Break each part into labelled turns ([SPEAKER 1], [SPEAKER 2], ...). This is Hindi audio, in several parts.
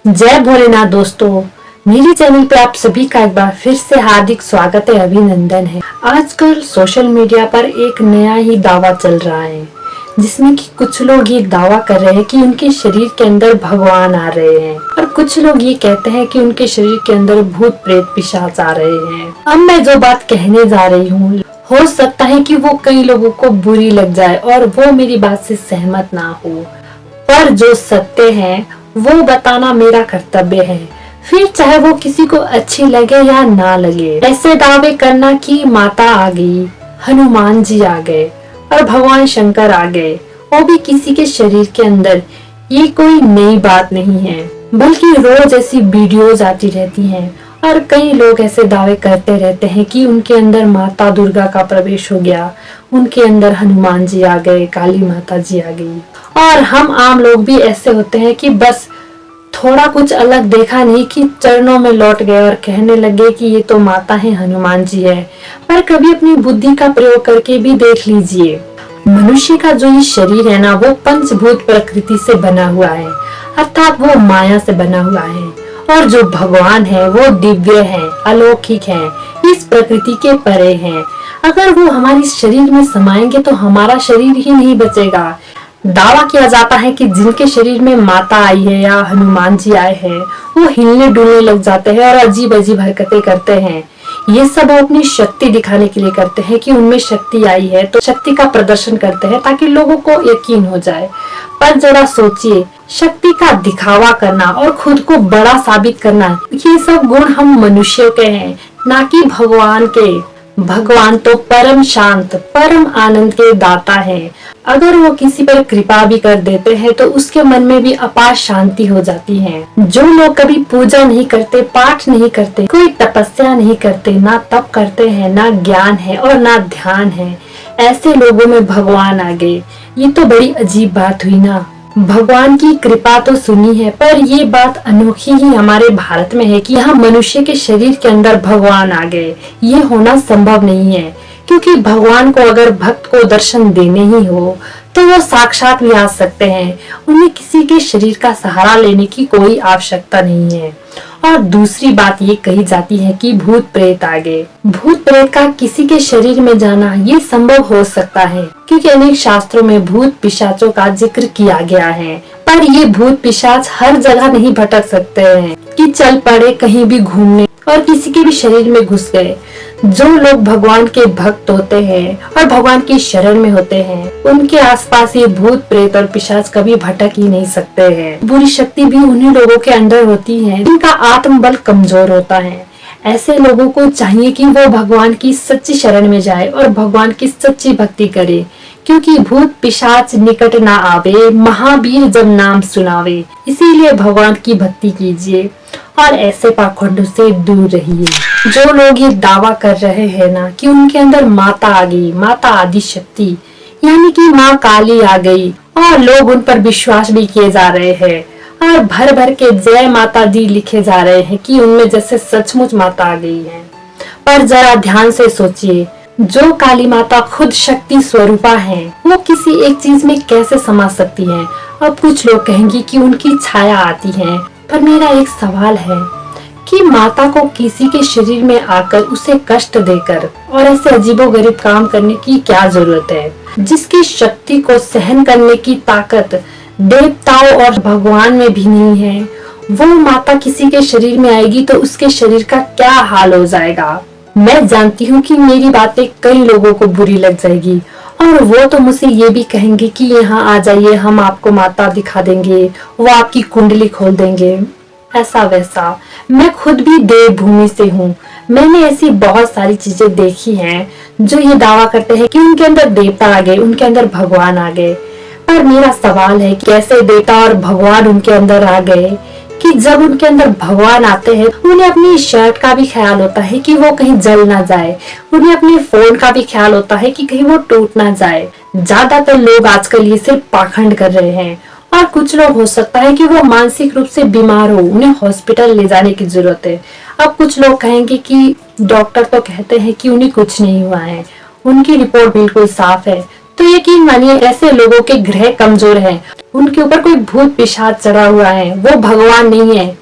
[SPEAKER 1] जय भोलेनाथ दोस्तों, मेरे चैनल पे आप सभी का एक बार फिर से हार्दिक स्वागत है, अभिनंदन है। आजकल सोशल मीडिया पर एक नया ही दावा चल रहा है जिसमें कि कुछ लोग ये दावा कर रहे हैं कि उनके शरीर के अंदर भगवान आ रहे हैं और कुछ लोग ये कहते हैं कि उनके शरीर के अंदर भूत प्रेत पिशाच आ रहे हैं। अब मैं जो बात कहने जा रही हूँ, हो सकता है कि वो कई लोगों को बुरी लग जाए और वो मेरी बात से सहमत ना हो, पर जो सत्य है वो बताना मेरा कर्तव्य है, फिर चाहे वो किसी को अच्छी लगे या ना लगे। ऐसे दावे करना कि माता आ गई, हनुमान जी आ गए और भगवान शंकर आ गए, वो भी किसी के शरीर के अंदर, ये कोई नई बात नहीं है, बल्कि रोज ऐसी वीडियोज आती रहती हैं और कई लोग ऐसे दावे करते रहते हैं कि उनके अंदर माता दुर्गा का प्रवेश हो गया, उनके अंदर हनुमान जी आ गए, काली माता जी आ गई। और हम आम लोग भी ऐसे होते हैं कि बस थोड़ा कुछ अलग देखा नहीं कि चरणों में लौट गए और कहने लगे कि ये तो माता है, हनुमान जी है। पर कभी अपनी बुद्धि का प्रयोग करके भी देख लीजिए, मनुष्य का जो ये शरीर है ना, वो पंचभूत प्रकृति से बना हुआ है, अर्थात वो माया से बना हुआ है। और जो भगवान है वो दिव्य है, अलौकिक है, इस प्रकृति के परे हैं। अगर वो हमारे शरीर में समाएंगे तो हमारा शरीर ही नहीं बचेगा। दावा किया जाता है कि जिनके शरीर में माता आई है या हनुमान जी आए हैं, वो हिलने डुलने लग जाते हैं और अजीब अजीब हरकतें करते हैं। ये सब वो अपनी शक्ति दिखाने के लिए करते हैं कि उनमें शक्ति आई है, तो शक्ति का प्रदर्शन करते हैं ताकि लोगों को यकीन हो जाए। पर जरा सोचिए, शक्ति का दिखावा करना और खुद को बड़ा साबित करना, ये सब गुण हम मनुष्यों के हैं, ना कि भगवान के। भगवान तो परम शांत, परम आनंद के दाता है। अगर वो किसी पर कृपा भी कर देते हैं तो उसके मन में भी अपार शांति हो जाती है। जो लोग कभी पूजा नहीं करते, पाठ नहीं करते, कोई तपस्या नहीं करते, ना तप करते हैं, ना ज्ञान है और ना ध्यान है, ऐसे लोगों में भगवान आ गए। ये तो बड़ी अजीब बात हुई ना। भगवान की कृपा तो सुनी है, पर ये बात अनोखी ही हमारे भारत में है कि यहाँ मनुष्य के शरीर के अंदर भगवान आ गए। ये होना संभव नहीं है, क्योंकि भगवान को अगर भक्त को दर्शन देने ही हो तो वो साक्षात भी आ सकते हैं, उन्हें किसी के शरीर का सहारा लेने की कोई आवश्यकता नहीं है। और दूसरी बात ये कही जाती है कि भूत प्रेत आ गए। भूत प्रेत का किसी के शरीर में जाना ये संभव हो सकता है, क्योंकि अनेक शास्त्रों में भूत पिशाचों का जिक्र किया गया है। पर ये भूत पिशाच हर जगह नहीं भटक सकते हैं कि चल पड़े कहीं भी घूमने और किसी के भी शरीर में घुस गए। जो लोग भगवान के भक्त होते हैं और भगवान की शरण में होते हैं, उनके आसपास ये भूत प्रेत और पिशाच कभी भटक ही नहीं सकते हैं। बुरी शक्ति भी उन्हीं लोगों के अंदर होती है जिनका आत्मबल कमजोर होता है। ऐसे लोगों को चाहिए कि वो भगवान की सच्ची शरण में जाए और भगवान की सच्ची भक्ति करे, क्योंकि भूत पिशाच निकट ना आवे, महावीर जब नाम सुनावे। इसीलिए भगवान की भक्ति कीजिए और ऐसे पाखंडों से दूर रहिए। जो लोग ये दावा कर रहे हैं ना कि उनके अंदर माता आ गई, माता आदि शक्ति यानी कि माँ काली आ गई, और लोग उन पर विश्वास भी किए जा रहे हैं और भर भर के जय माता दी लिखे जा रहे हैं कि उनमें जैसे सचमुच माता आ गई है। पर जरा ध्यान से सोचिए, जो काली माता खुद शक्ति स्वरूपा है, वो किसी एक चीज में कैसे समा सकती है। अब कुछ लोग कहेंगे कि उनकी छाया आती है, पर मेरा एक सवाल है कि माता को किसी के शरीर में आकर उसे कष्ट देकर और ऐसे अजीबोगरीब काम करने की क्या जरूरत है। जिसकी शक्ति को सहन करने की ताकत देवताओं और भगवान में भी नहीं है, वो माता किसी के शरीर में आएगी तो उसके शरीर का क्या हाल हो जाएगा। मैं जानती हूँ कि मेरी बातें कई लोगों को बुरी लग जाएगी और वो तो मुझसे ये भी कहेंगे कि यहाँ आ जाइए, हम आपको माता दिखा देंगे, वो आपकी कुंडली खोल देंगे, ऐसा वैसा। मैं खुद भी देवभूमि से हूँ, मैंने ऐसी बहुत सारी चीजें देखी हैं जो ये दावा करते हैं कि उनके अंदर देवता आ गए, उनके अंदर भगवान आ गए। पर मेरा सवाल है कि कैसे देवता और भगवान उनके अंदर आ गए कि जब उनके अंदर भगवान आते हैं, उन्हें अपनी शर्ट का भी ख्याल होता है कि वो कहीं जल ना जाए, उन्हें अपने फोन का भी ख्याल होता है कि कहीं वो टूट ना जाए। ज्यादातर लोग आजकल ये सिर्फ पाखंड कर रहे हैं, और कुछ लोग हो सकता है कि वो मानसिक रूप से बीमार हो, उन्हें हॉस्पिटल ले जाने की जरूरत है। अब कुछ लोग कहेंगे कि डॉक्टर तो कहते हैं कि उन्हें कुछ नहीं हुआ है, उनकी रिपोर्ट बिल्कुल साफ है, तो यकीन मानिए ऐसे लोगों के ग्रह कमजोर हैं, उनके ऊपर कोई भूत पिशाच चढ़ा हुआ है, वो भगवान नहीं है।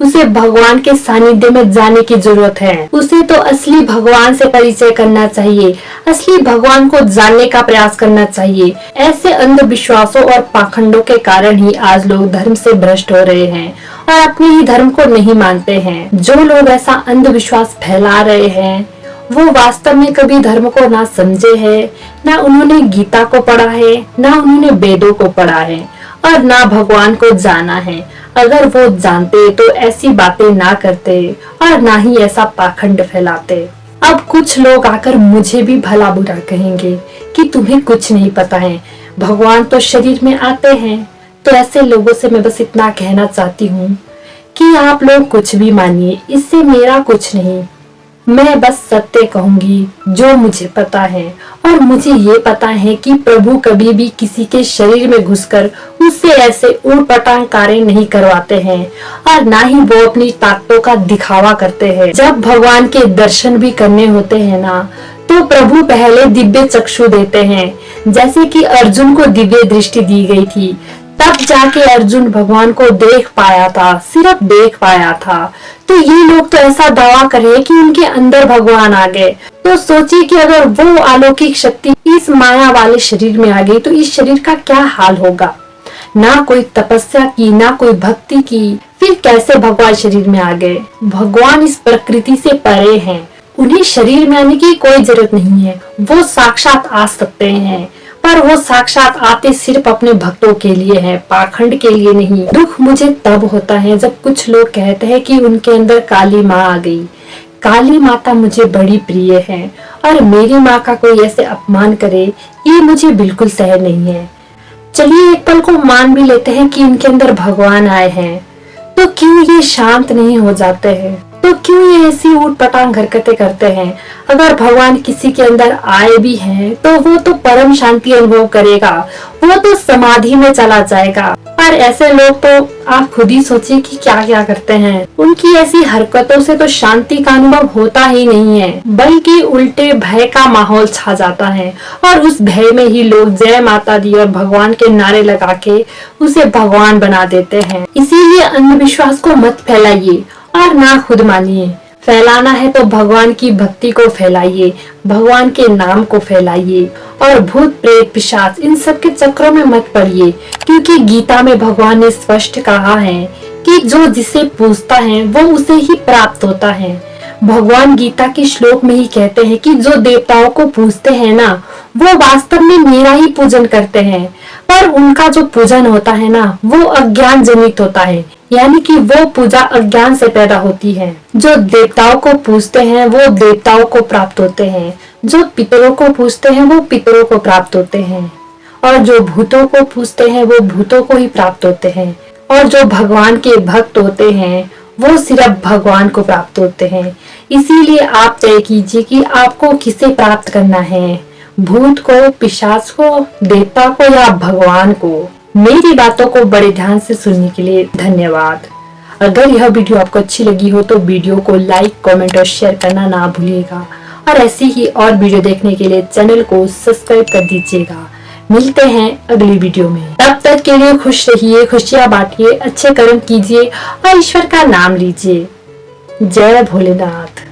[SPEAKER 1] उसे भगवान के सानिध्य में जाने की जरूरत है। उसे तो असली भगवान से परिचय करना चाहिए, असली भगवान को जानने का प्रयास करना चाहिए। ऐसे अंधविश्वासों और पाखंडों के कारण ही आज लोग धर्म से भ्रष्ट हो रहे हैं और अपने ही धर्म को नहीं मानते हैं। जो लोग ऐसा अंधविश्वास फैला रहे हैं वो वास्तव में कभी धर्म को ना समझे है, ना उन्होंने गीता को पढ़ा है, ना उन्होंने वेदों को पढ़ा है और ना भगवान को जाना है। अगर वो जानते तो ऐसी बातें ना करते और ना ही ऐसा पाखंड फैलाते। अब कुछ लोग आकर मुझे भी भला बुरा कहेंगे कि तुम्हें कुछ नहीं पता है, भगवान तो शरीर में आते हैं। तो ऐसे लोगों से मैं बस इतना कहना चाहती हूँ कि आप लोग कुछ भी मानिए, इससे मेरा कुछ नहीं। मैं बस सत्य कहूंगी जो मुझे पता है, और मुझे ये पता है कि प्रभु कभी भी किसी के शरीर में घुसकर उससे ऐसे ऊटपटांग कार्य नहीं करवाते हैं और ना ही वो अपनी ताकतों का दिखावा करते हैं। जब भगवान के दर्शन भी करने होते हैं ना, तो प्रभु पहले दिव्य चक्षु देते हैं, जैसे कि अर्जुन को दिव्य दृष्टि दी गई थी। तब जाके अर्जुन भगवान को देख पाया था, सिर्फ देख पाया था। तो ये लोग तो ऐसा दावा करे कि उनके अंदर भगवान आ गए। तो सोचिए कि अगर वो अलौकिक शक्ति इस माया वाले शरीर में आ गई तो इस शरीर का क्या हाल होगा। ना कोई तपस्या की, ना कोई भक्ति की, फिर कैसे भगवान शरीर में आ गए। भगवान इस प्रकृति से परे हैं, उन्हें शरीर में आने की कोई जरूरत नहीं है। वो साक्षात आ सकते हैं, पर वो साक्षात आते सिर्फ अपने भक्तों के लिए है, पाखंड के लिए नहीं। दुख मुझे तब होता है जब कुछ लोग कहते हैं कि उनके अंदर काली माँ आ गई। काली माता मुझे बड़ी प्रिय है और मेरी माँ का कोई ऐसे अपमान करे ये मुझे बिल्कुल सहन नहीं है। चलिए एक पल को मान भी लेते हैं कि इनके अंदर भगवान आए हैं, तो क्यों ये शांत नहीं हो जाते हैं? तो क्यों ये ऐसी ऊटपटांग हरकतें करते हैं? अगर भगवान किसी के अंदर आए भी हैं, तो वो तो परम शांति अनुभव करेगा, वो तो समाधि में चला जाएगा। पर ऐसे लोग तो आप खुद ही सोचिए कि क्या क्या करते हैं। उनकी ऐसी हरकतों से तो शांति का अनुभव होता ही नहीं है, बल्कि उल्टे भय का माहौल छा जाता है और उस भय में ही लोग जय माता दी और भगवान के नारे लगा के उसे भगवान बना देते हैं। इसीलिए अंधविश्वास को मत फैलाइए और ना खुद मानिए। फैलाना है तो भगवान की भक्ति को फैलाइए, भगवान के नाम को फैलाइए और भूत प्रेत पिशाच इन सब के चक्रों में मत पड़िए, क्योंकि गीता में भगवान ने स्पष्ट कहा है कि जो जिसे पूजता है वो उसे ही प्राप्त होता है। भगवान गीता के श्लोक में ही कहते हैं कि जो देवताओं को पूजते हैं ना, वो वास्तव में मेरा ही पूजन करते हैं, पर उनका जो पूजन होता है ना वो अज्ञान जनित होता है, यानी कि वो पूजा अज्ञान से पैदा होती है। जो देवताओं को पूजते हैं वो देवताओं को प्राप्त होते हैं, जो पितरों को पूजते हैं वो पितरों को प्राप्त होते हैं, और जो भूतों को पूजते हैं वो भूतों को ही प्राप्त होते हैं, और जो भगवान के भक्त होते हैं वो सिर्फ भगवान को प्राप्त होते हैं। इसीलिए आप तय कीजिए कि आपको किसे प्राप्त करना है, भूत को, पिशाच को, देवता को या भगवान को। मेरी बातों को बड़े ध्यान से सुनने के लिए धन्यवाद। अगर यह वीडियो आपको अच्छी लगी हो तो वीडियो को लाइक, कमेंट और शेयर करना ना भूलिएगा, और ऐसी ही और वीडियो देखने के लिए चैनल को सब्सक्राइब कर दीजिएगा। मिलते हैं अगली वीडियो में, तब तक के लिए खुश रहिए, खुशियां बांटिए, अच्छे कर्म कीजिए और ईश्वर का नाम लीजिए। जय भोलेनाथ।